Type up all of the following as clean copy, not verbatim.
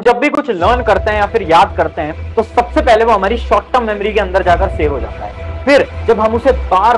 जब भी कुछ लर्न करते हैं या फिर याद करते हैं तो सबसे पहले वो हमारी शॉर्ट टर्म मेमोरी के अंदर जाकर सेव हो जाता है। फिर जब हम उसे बार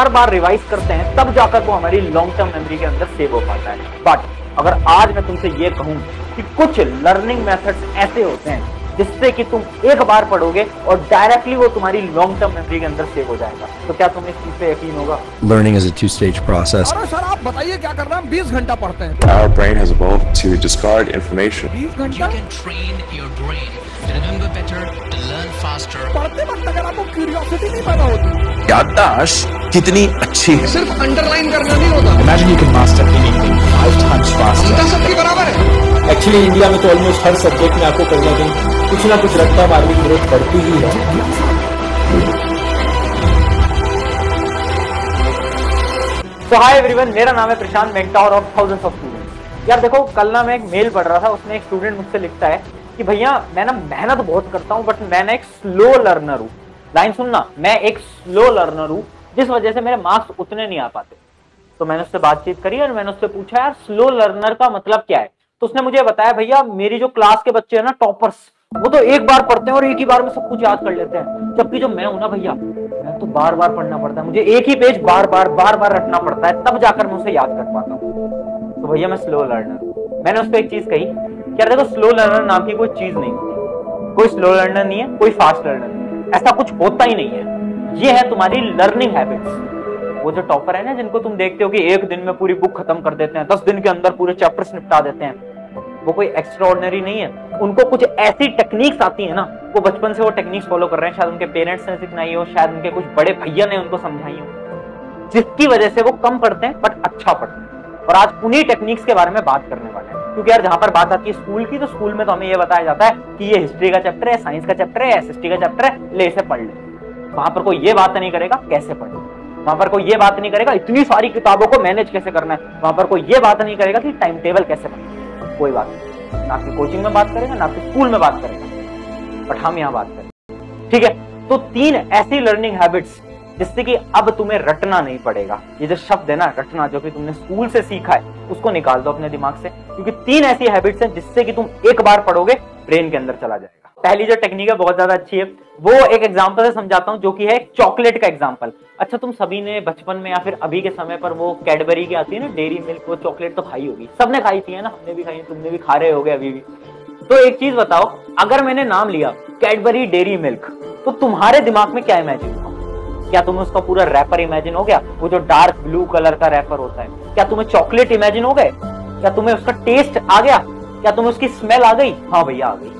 बार रिवाइज करते हैं तब जाकर वो हमारी लॉन्ग टर्म मेमोरी के अंदर सेव हो पाता है। बट अगर आज मैं तुमसे ये कहूं कि कुछ लर्निंग मेथड्स ऐसे होते हैं जिससे कि तुम एक बार पढ़ोगे और डायरेक्टली वो तुम्हारी लॉन्ग टर्म मेमोरी के अंदर सेव हो जाएगा, तो क्या तुम्हें इस चीज पे यकीन होगा? Learning is a two-stage process. अरे सर आप बताइए क्या करना है? 20 घंटा पढ़ते हैं। Our brain has evolved to discard information. 20 घंटा? You can train your brain to remember better, to learn faster. पढ़ते वक्त अगर आपको क्यूरियोसिटी नहीं पैदा होती, याददाश्त कितनी अच्छी है। सिर्फ अंडरलाइन करना नहीं होता। Imagine you can master anything 5 times faster. क्षमता सबकी बराबर है। एक्चुअली इंडिया में तो ऑलमोस्ट हर सब्जेक्ट में आपको कहीं ना कहीं कुछ ना कुछ रट्टा मारने की जरूरत पड़ती ही है। So hi everyone, मेरा नाम है Prashant, mentor of thousands of students. यार देखो, कल ना मैं एक मेल पढ़ रहा था, उसमें एक स्टूडेंट मुझसे लिखता है कि भैया मैं ना मेहनत बहुत करता हूँ बट मैं ना एक स्लो लर्नर हूँ। लाइन सुनना, मैं एक स्लो लर्नर हूँ जिस वजह से मेरे मार्क्स उतने नहीं आ पाते। तो मैंने उससे बातचीत करी और मैंने उससे पूछा यार स्लो लर्नर का मतलब क्या है। तो उसने मुझे बताया भैया मेरी जो क्लास के बच्चे हैं ना टॉपर्स, वो तो एक बार पढ़ते हैं और एक ही बार में सब कुछ याद कर लेते हैं, जबकि जो मैं हूं ना भैया, मैं तो बार बार पढ़ना पड़ता है, मुझे एक ही पेज बार बार रटना पड़ता है तब जाकर मैं उसे याद कर पाता हूँ। तो भैया मैं स्लो लर्नर हूँ। मैंने उसको एक चीज कही कि यार देखो, स्लो लर्नर नाम की कोई चीज नहीं होती, कोई स्लो लर्नर नहीं है, कोई फास्ट लर्नर नहीं है, ऐसा कुछ होता ही नहीं है। ये है तुम्हारी लर्निंग हैबिट्स। वो जो टॉपर है ना जिनको तुम देखते हो कि एक दिन में पूरी बुक खत्म कर देते हैं, 10 दिन के अंदर पूरे चैप्टर्स निपटा देते हैं, वो कोई एक्स्ट्रा ऑर्डिनरी नहीं है। उनको कुछ ऐसी टेक्निक्स आती है ना, वो बचपन से वो टेक्निक्स फॉलो कर रहे हैं, शायद उनके पेरेंट्स ने सिखाई हो, शायद उनके कुछ बड़े भैया ने उनको समझाई हो, जिसकी वजह से वो कम पढ़ते हैं बट अच्छा पढ़ते हैं। और आज उन्हीं टेक्निक्स के बारे में बात करने वाले हैं, क्योंकि यार जहां पर बात आती है स्कूल की, तो स्कूल में तो हमें ये बताया जाता है कि ये हिस्ट्री का चैप्टर है, साइंस का चैप्टर है, एसएसटी का चैप्टर है, ले इसे पढ़ ले। वहां पर कोई ये बात नहीं करेगा कैसे पढ़े, वहां पर कोई ये बात नहीं करेगा इतनी सारी किताबों को मैनेज कैसे करना है, वहां पर कोई ये बात नहीं करेगा कि टाइम टेबल कैसे करना है। कोई बात नहीं, ना आपकी कोचिंग में बात करेगा ना आपके स्कूल में बात करेगा, बट हम यहाँ बात करें। ठीक है, तो 3 ऐसी लर्निंग हैबिट्स जिससे कि अब तुम्हें रटना नहीं पड़ेगा। ये जो शब्द है ना रटना, जो कि तुमने स्कूल से सीखा है, उसको निकाल दो अपने दिमाग से, क्योंकि 3 ऐसी हैबिट्स हैं जिससे कि तुम एक बार पढ़ोगे ब्रेन के अंदर चला जाएगा। पहली जो टेक्निक है बहुत ज्यादा अच्छी है, वो एक एग्जांपल से समझाता हूं, जो कि है चॉकलेट का एग्जांपल। अच्छा, तुम सभी ने बचपन में या फिर अभी के समय पर वो कैडबरी की आती है ना, डेयरी मिल्क, वो चॉकलेट तो खाई होगी, सबने खाई थी है ना, हमने भी खाई, तुमने भी खा रहे होगे अभी भी। तो एक चीज बताओ, अगर मैंने नाम लिया कैडबरी डेयरी मिल्क, तो तुम्हारे दिमाग में क्या इमेजिन हुआ? क्या तुम्हें उसका पूरा रैपर इमेजिन हो गया, वो जो डार्क ब्लू कलर का रैपर होता है? क्या तुम्हें चॉकलेट इमेजिन हो गए? क्या तुम्हें उसका टेस्ट आ गया? क्या तुम्हें उसकी स्मेल आ गई? हाँ भैया आ गई।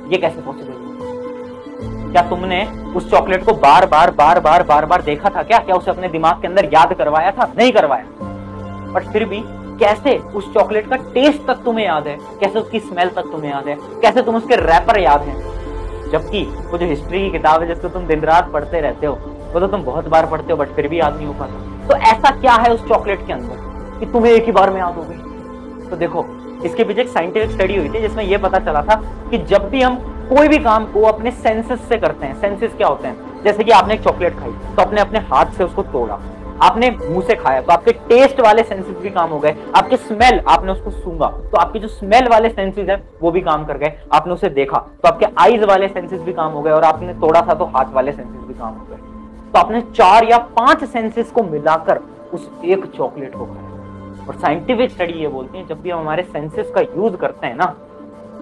ये कैसे पॉसिबल है? क्या तुमने उस चॉकलेट को बार बार देखा था? क्या उसे अपने दिमाग के अंदर याद करवाया था? नहीं करवाया। बट फिर भी कैसे उस चॉकलेट का टेस्ट तक तुम्हें याद है, कैसे उसकी स्मेल तक तुम्हें याद है, कैसे तुम उसके रैपर याद हैं? जबकि वो जो हिस्ट्री की किताब है जिसको तुम दिन रात पढ़ते रहते हो, वो तो तुम बहुत बार पढ़ते हो बट फिर भी याद नहीं हो पाता। तो ऐसा क्या है उस चॉकलेट के अंदर कि तुम्हें एक ही बार में याद हो गई? तो देखो, इसके पीछे एक साइंटिफिक स्टडी हुई थी जिसमें यह पता चला था कि जब भी हम कोई भी काम को अपने सेंसेस से करते हैं, सेंसेस क्या होते हैं, जैसे कि आपने एक चॉकलेट खाई तो आपने अपने हाथ से उसको तोड़ा, आपने मुंह से खाया तो आपके टेस्ट वाले सेंसेस भी काम हो गए, आपके स्मेल, आपने उसको सूंघा तो आपके जो स्मेल वाले सेंसेस है वो भी काम कर गए, आपने उसे देखा तो आपके आईज वाले सेंसेस भी काम हो गए, और आपने तोड़ा था तो हाथ वाले सेंसेस भी काम हो गए। तो आपने 4 या 5 सेंसेस को मिलाकर उस एक चॉकलेट को खाया। और साइंटिफिक स्टडी ये बोलती है जब भी हम हमारे सेंसेस का यूज करते हैं ना,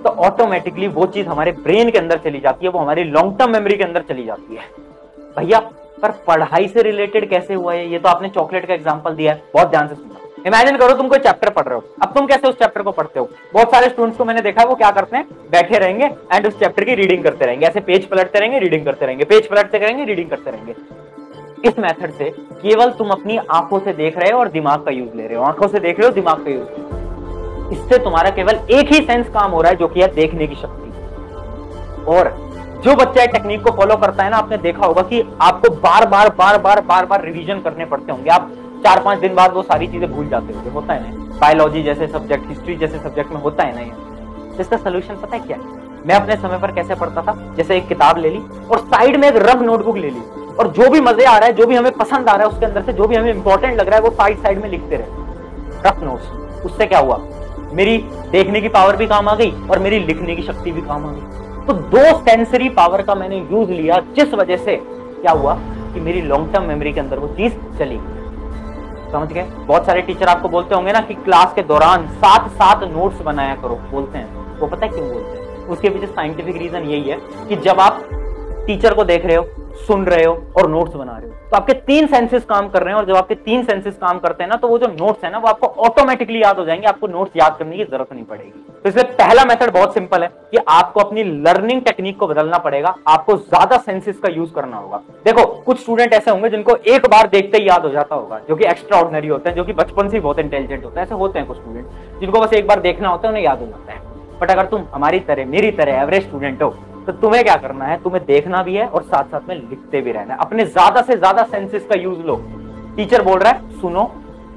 तो ऑटोमेटिकली वो चीज हमारे ब्रेन के अंदर चली जाती है, वो हमारी लॉन्ग टर्म मेमोरी के अंदर चली जाती है। भैया पर पढ़ाई से रिलेटेड कैसे हुआ है? ये तो आपने चॉकलेट का एग्जांपल दिया है, बहुत ध्यान से सुनना। इमेजिन करो तुम कोई चैप्टर पढ़ रहे हो, अब तुम कैसे उस चैप्टर को पढ़ते हो? बहुत सारे स्टूडेंट्स को मैंने देखा है वो क्या करते हैं, बैठे रहेंगे एंड उस चैप्टर की रीडिंग करते रहेंगे, ऐसे पेज पलटते रहेंगे, रीडिंग करते रहेंगे, पेज पलटते रहेंगे, रीडिंग करते रहेंगे। इस मेथड से केवल तुम अपनी आंखों से देख रहे हो और दिमाग का यूज ले रहे हो, आंखों से देख रहे हो, दिमाग का यूज। इससे तुम्हारा केवल एक ही सेंस काम हो रहा है, जो कि है देखने की शक्ति। और जो बच्चा टेक्निक को फॉलो करता है ना, आपने देखा होगा कि आपको बार बार रिवीजन करने पड़ते होंगे, आप 4-5 दिन बाद वो सारी चीजें भूल जाते होंगे, होता है ना, बायोलॉजी जैसे सब्जेक्ट, हिस्ट्री जैसे सब्जेक्ट में होता है ना ये। इसका सोल्यूशन पता है क्या है? मैं अपने समय पर कैसे पढ़ता था, जैसे एक किताब ले ली और साइड में एक रफ नोटबुक ले ली, और जो भी मजे आ रहा है, जो भी हमें पसंद आ रहा है उसके अंदर से, जो भी हमें इंपॉर्टेंट लग रहा है वो साइड में लिखते रहे, रफ नोट्स। उससे क्या हुआ, मेरी देखने की पावर भी काम आ गई और मेरी लिखने की शक्ति भी काम आ गई। तो दो सेंसरी पावर का मैंने यूज लिया, जिस वजह से क्या हुआ कि मेरी लॉन्ग टर्म मेमोरी के अंदर वो चीज चली गई। समझ गए? बहुत सारे टीचर आपको बोलते होंगे ना कि क्लास के दौरान साथ नोट्स बनाया करो, बोलते हैं। वो पता है क्यों बोलते हैं? उसके पीछे साइंटिफिक रीजन यही है कि जब आप टीचर को देख रहे हो, सुन रहे हो और नोट्स बना रहे हो, तो आपके 3 सेंसेस काम कर रहे हैं, और जब आपके 3 सेंसेस काम करते हैं ना, तो वो जो नोट्स है ना, वो आपको ऑटोमेटिकली याद हो जाएंगे, आपको नोट्स याद करने की जरूरत नहीं पड़ेगी। तो इसलिए पहला मेथड बहुत सिंपल है कि आपको अपनी लर्निंग टेक्निक को बदलना पड़ेगा, आपको ज्यादा सेंसेस का यूज करना होगा। देखो, कुछ स्टूडेंट ऐसे होंगे जिनको एक बार देखते ही याद हो जाता होगा, जो कि एक्स्ट्रा ऑर्डिनरी होते हैं, जो कि बचपन से बहुत इंटेलिजेंट होते हैं। ऐसे होते हैं कुछ स्टूडेंट जिनको बस एक बार देखना होता है, उन्हें याद हो जाता है। बट अगर तुम हमारी तरह, मेरी तरह एवरेज स्टूडेंट हो, तो तुम्हें क्या करना है? तुम्हें देखना भी है और साथ साथ में लिखते भी रहना है। अपने ज्यादा से ज्यादा सेंसेस का यूज लो। टीचर बोल रहा है, सुनो,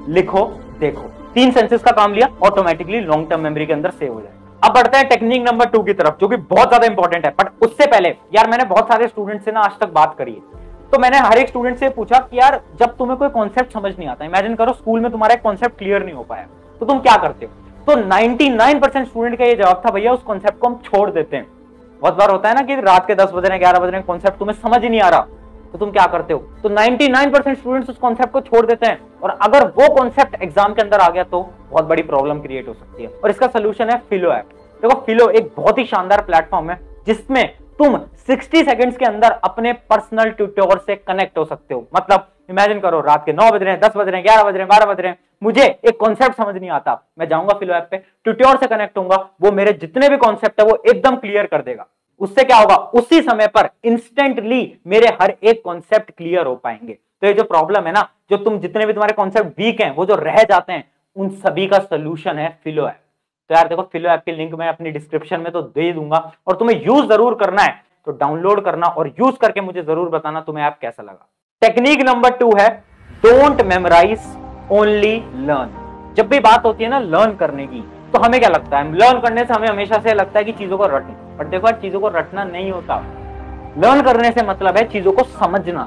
लिखो, देखो। 3 सेंसेस का काम लिया, ऑटोमेटिकली लॉन्ग टर्म मेमोरी के अंदर सेव हो जाए। अब बढ़ते हैं टेक्निक नंबर 2 की तरफ, जो कि बहुत ज्यादा इंपॉर्टेंट है। बट उससे पहले यार, मैंने बहुत सारे स्टूडेंट से ना आज तक बात करी है, तो मैंने हर एक स्टूडेंट से पूछा कि यार, जब तुम्हें कोई कॉन्सेप्ट समझ नहीं आता, इमेजिन करो स्कूल में तुम्हारा एक कॉन्सेप्ट क्लियर नहीं हो पाया, तो तुम क्या करते हो? तो 99% स्टूडेंट का ये जवाब था, भैया उस कॉन्सेप्ट को हम छोड़ देते हैं। बहुत बार होता है ना कि रात के 10 बज रहे, 11 बज रहे, कॉन्सेप्ट तुम्हें समझ ही नहीं आ रहा, तो तुम क्या करते हो? तो 99% स्टूडेंट्स उस कॉन्सेप्ट को छोड़ देते हैं, और अगर वो कॉन्सेप्ट एग्जाम के अंदर आ गया तो बहुत बड़ी प्रॉब्लम क्रिएट हो सकती है। और इसका सोल्यूशन है फिलो ऐप। देखो, फिलो एक बहुत ही शानदार प्लेटफॉर्म है, जिसमें तुम 60 सेकंड्स के अंदर अपने पर्सनल ट्यूटर से कनेक्ट हो सकते हो। मतलब इमेजिन करो, रात के 9 बज रहे हैं, 10 बज रहे हैं, 11 बज रहे हैं, 12 बज रहे हैं, मुझे एक कॉन्सेप्ट समझ नहीं आता, मैं जाऊंगा फिलो ऐप पे, ट्यूटर से कनेक्ट होऊंगा, वो मेरे जितने भी कॉन्सेप्ट है वो एकदम क्लियर कर देगा। उससे क्या होगा? उसी समय पर इंस्टेंटली मेरे हर एक कॉन्सेप्ट क्लियर हो पाएंगे। तो ये जो प्रॉब्लम है ना, जो तुम जितने भी तुम्हारे कॉन्सेप्ट वीक हैं, वो जो रह जाते हैं, उन सभी का सोल्यूशन है फिलो ऐप। तो यार देखो, फिलो ऐप की लिंक मैं अपनी डिस्क्रिप्शन में तो दे दूंगा, और तुम्हें यूज जरूर करना है, तो डाउनलोड करना और यूज करके मुझे जरूर बताना तुम्हें ऐप कैसा लगा। टेक्निक नंबर 2 है डोंट मेमोराइज, ओनली लर्न। जब भी बात होती है ना लर्न करने की, तो हमें क्या लगता है? लर्न करने से हमें हमेशा से लगता है कि चीजों को रटना, बट देखो यार, चीजों को रटना नहीं होता। लर्न करने से मतलब है चीजों को समझना।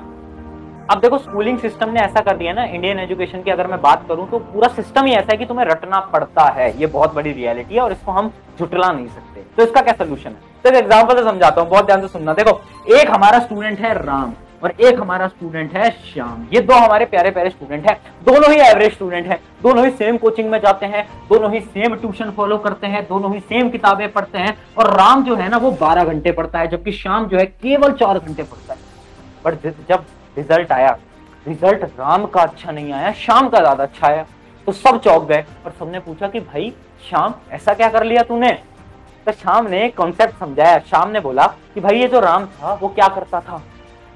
अब देखो, स्कूलिंग सिस्टम ने ऐसा कर दिया ना, इंडियन एजुकेशन की अगर मैं बात करूं तो पूरा सिस्टम ही ऐसा है कि तुम्हें रटना पड़ता है। ये बहुत बड़ी रियलिटी है और इसको हम झुटला नहीं सकते। तो इसका क्या सोल्यूशन है? तो एक एग्जांपल से समझाता हूं, बहुत ध्यान से सुनना। देखो, एक हमारा स्टूडेंट है राम और एक हमारा स्टूडेंट है श्याम। ये दो हमारे प्यारे प्यारे स्टूडेंट हैं, दोनों ही एवरेज स्टूडेंट हैं, दोनों ही सेम कोचिंग में जाते हैं, दोनों ही सेम ट्यूशन फॉलो करते हैं, दोनों ही सेम किताबें पढ़ते हैं। और राम जो है ना, वो 12 घंटे पढ़ता है, जबकि श्याम जो है केवल 4 घंटे पढ़ता है। बट जब रिजल्ट आया, रिजल्ट राम का अच्छा नहीं आया, श्याम का ज्यादा अच्छा आया। तो सब चौंक गए और सबने पूछा कि भाई श्याम, ऐसा क्या कर लिया तूने? तो श्याम ने कॉन्सेप्ट समझाया। श्याम ने बोला कि भाई, ये जो राम था वो क्या करता था?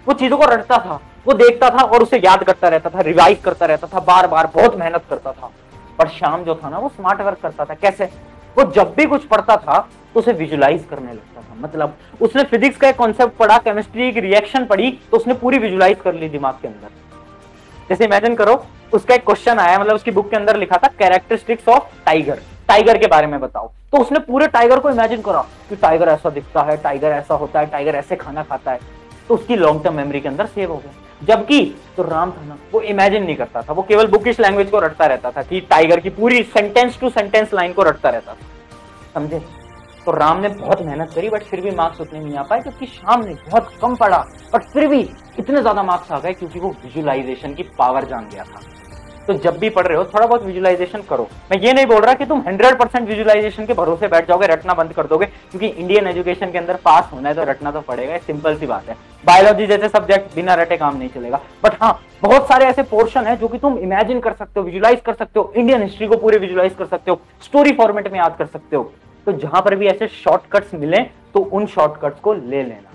वो चीजों को रटता था, वो देखता था और उसे याद करता रहता था, रिवाइज करता रहता था, बार बार बहुत मेहनत करता था। पर श्याम जो था ना, वो स्मार्ट वर्क करता था। कैसे? वो जब भी कुछ पढ़ता था तो उसे विजुलाइज करने लगता था। मतलब उसने फिजिक्स का एक कॉन्सेप्ट पढ़ा, केमिस्ट्री की रिएक्शन पढ़ी, तो उसने पूरी विजुलाइज कर ली दिमाग के अंदर। जैसे इमेजिन करो, उसका एक क्वेश्चन आया, मतलब उसकी बुक के अंदर लिखा था कैरेक्टरिस्टिक्स ऑफ टाइगर, टाइगर के बारे में बताओ। तो उसने पूरे टाइगर को इमेजिन करा कि टाइगर ऐसा दिखता है, टाइगर ऐसा होता है, टाइगर ऐसे खाना खाता है। तो उसकी लॉन्ग टर्म मेमोरी के अंदर सेव हो गया। जबकि तो राम था ना, वो इमेजिन नहीं करता था, वो केवल बुकिश लैंग्वेज को रटता रहता था कि टाइगर की पूरी सेंटेंस टू सेंटेंस लाइन को रटता रहता था। समझे? तो राम ने बहुत मेहनत करी, बट फिर भी मार्क्स उतने नहीं आ पाए, क्योंकि श्याम ने बहुत कम पढ़ा, बट फिर भी इतने ज्यादा मार्क्स आ गए क्योंकि वो विजुलाइजेशन की पावर जान गया था। तो जब भी पढ़ रहे हो, थोड़ा बहुत विजुलाइजेशन करो। मैं ये नहीं बोल रहा कि तुम 100% विजुलाइजेशन के भरोसे बैठ जाओगे, रटना बंद कर दोगे, क्योंकि इंडियन एजुकेशन के अंदर पास होना है तो रटना तो पड़ेगा, सिंपल सी बात है। बायोलॉजी जैसे सब्जेक्ट बिना रटे काम नहीं चलेगा। बट हाँ, बहुत सारे ऐसे पोर्शन है जो कि तुम इमेजिन कर सकते हो, विजुलाइज कर सकते हो, इंडियन हिस्ट्री को पूरे विजुलाइज कर सकते हो, स्टोरी फॉर्मेट में याद कर सकते हो। तो जहां पर भी ऐसे शॉर्टकट्स मिले तो उन शॉर्टकट्स को ले लेना।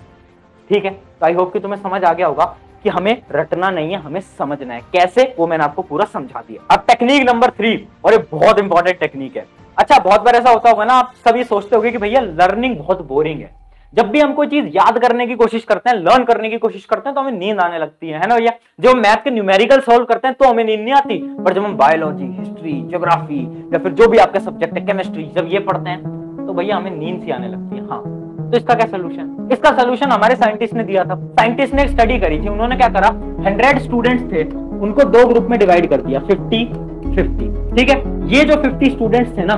ठीक है? तो आई होप कि तुम्हें समझ आ गया होगा कि हमें रटना नहीं है, हमें समझना है। कैसे? वो मैंने आपको पूरा समझा दिया। अब टेक्निक नंबर 3, और ये बहुत इंपॉर्टेंट टेक्निक है। अच्छा, बहुत बार ऐसा होता होगा ना, आप सभी सोचते होंगे कि भैया लर्निंग बहुत बोरिंग है। जब भी हम कोई चीज याद करने की कोशिश करते हैं, लर्न करने की कोशिश करते हैं, तो हमें नींद आने लगती है ना भैया। जब हम मैथ के न्यूमेरिकल सॉल्व करते हैं तो हमें नींद नहीं आती, पर जब हम बायोलॉजी, हिस्ट्री, ज्योग्राफी या फिर जो भी आपके सब्जेक्ट है, केमिस्ट्री, जब ये पढ़ते हैं तो भैया हमें नींद सी आने लगती है। हाँ, तो इसका क्या सोल्यूशन? इसका सोल्यूशन हमारे साइंटिस्ट ने दिया था। साइंटिस्ट ने एक स्टडी करी थी। उन्होंने क्या करा, 100 स्टूडेंट्स थे, उनको 2 ग्रुप में डिवाइड कर दिया, 50-50। ठीक है? ये जो 50 स्टूडेंट्स थे ना,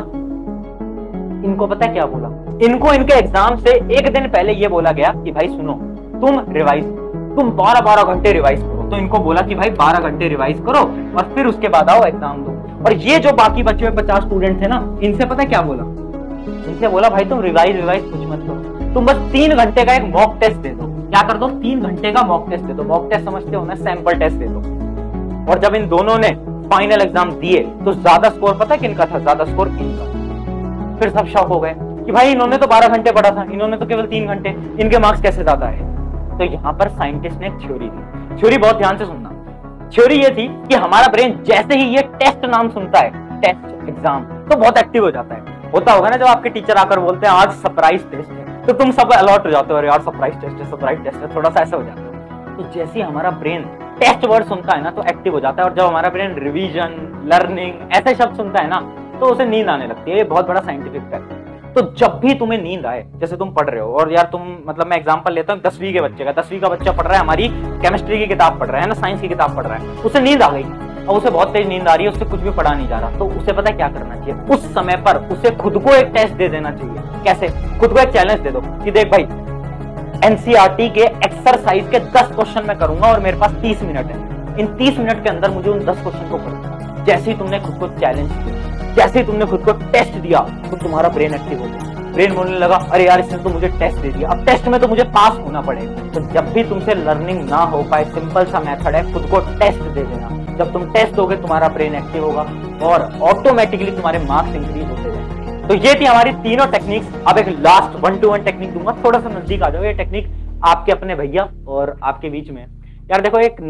इनको पता है क्या बोला? इनको इनके एग्जाम से एक दिन पहले ये बोला गया कि भाई सुनो, तुम 12 घंटे रिवाइज करो। तो इनको बोला कि भाई 12 घंटे रिवाइज करो और फिर उसके बाद आओ एग्जाम दो। और ये जो बाकी बचे हुए 50 स्टूडेंट थे ना, इनसे पता है क्या बोला? इनसे बोला भाई तुम रिवाइज कुछ मत करो, तुम बस 3 घंटे का एक मॉक टेस्ट दे दो। क्या कर दो? 3 घंटे का मॉक टेस्ट दे दो। मॉक टेस्ट समझते हो ना, सैंपल टेस्ट दे दो। और जब इन दोनों ने फाइनल एग्जाम दिए तो ज्यादा स्कोर पता है किनका था? ज्यादा स्कोर इनका। फिर सब शॉक हो गए कि भाई इन्होंने तो 12 घंटे पढ़ा था, इन्होंने तो केवल 3 घंटे, इनके मार्क्स कैसे ज्यादा आए? तो यहाँ पर साइंटिस्ट ने एक थ्योरी दी। थ्योरी बहुत ध्यान से सुनना। थ्योरी ये थी कि हमारा ब्रेन जैसे ही ये टेस्ट नाम सुनता है, टेस्ट एग्जाम, तो बहुत एक्टिव हो जाता है। होता होगा ना जब आपके टीचर आकर बोलते हैं आज सरप्राइज टेस्ट है, तो तुम सब अलर्ट हो जाते हो, यार सरप्राइज टेस्ट है, थोड़ा सा ऐसा हो जाता है। तो जैसे ही हमारा ब्रेन टेस्ट वर्ड सुनता है ना तो एक्टिव हो जाता है। और जब हमारा ब्रेन रिवीजन, लर्निंग ऐसे शब्द सुनता है ना तो उसे नींद आने लगती है। ये बहुत बड़ा साइंटिफिक फैक्ट है। तो जब भी तुम्हें नींद आए, जैसे तुम पढ़ रहे हो और यार तुम, मतलब मैं एग्जांपल लेता हूँ 10वीं के बच्चे का, 10वीं का बच्चा पढ़ रहा है, हमारी केमिस्ट्री की किताब पढ़ रहा है ना, साइंस की किताब पढ़ रहा है, उसे नींद आ गई और उसे बहुत तेज नींद आ रही है, उससे कुछ भी पढ़ा नहीं जा रहा, तो उसे पता है क्या करना चाहिए? उस समय पर उसे खुद को एक टेस्ट दे देना चाहिए। कैसे? खुद को एक चैलेंज दे दो कि देख भाई एनसीईआरटी के एक्सरसाइज के 10 क्वेश्चन मैं करूंगा और मेरे पास 30 मिनट है। इन 30 मिनट के अंदर मुझे उन 10 क्वेश्चन को करना। जैसे ही तुमने खुद को चैलेंज किया, जैसे ही तुमने खुद को टेस्ट दिया, तो तुम्हारा ब्रेन एक्टिव हो गया। ब्रेन बोलने लगा अरे यार इसने तो मुझे टेस्ट दे दिया, अब टेस्ट में तो मुझे पास होना पड़ेगा। तो जब भी तुमसे लर्निंग ना हो पाए, सिंपल सा मेथड है, खुद को टेस्ट दे देना। जब तुम टेस्ट दोगे तुम्हारा ब्रेन एक्टिव होगा और ऑटोमेटिकली तुम्हारे मार्क्स इंक्रीज होते जाएंगे। तो ये थी हमारी तीनों टेक्निक्स। अब एक लास्ट 1-to-1 टेक्निक दूंगा, थोड़ा सा नजदीक आ जाओ। ये टेक्निक आपके अपने भैया और आपके बीच में। यार देखो, एक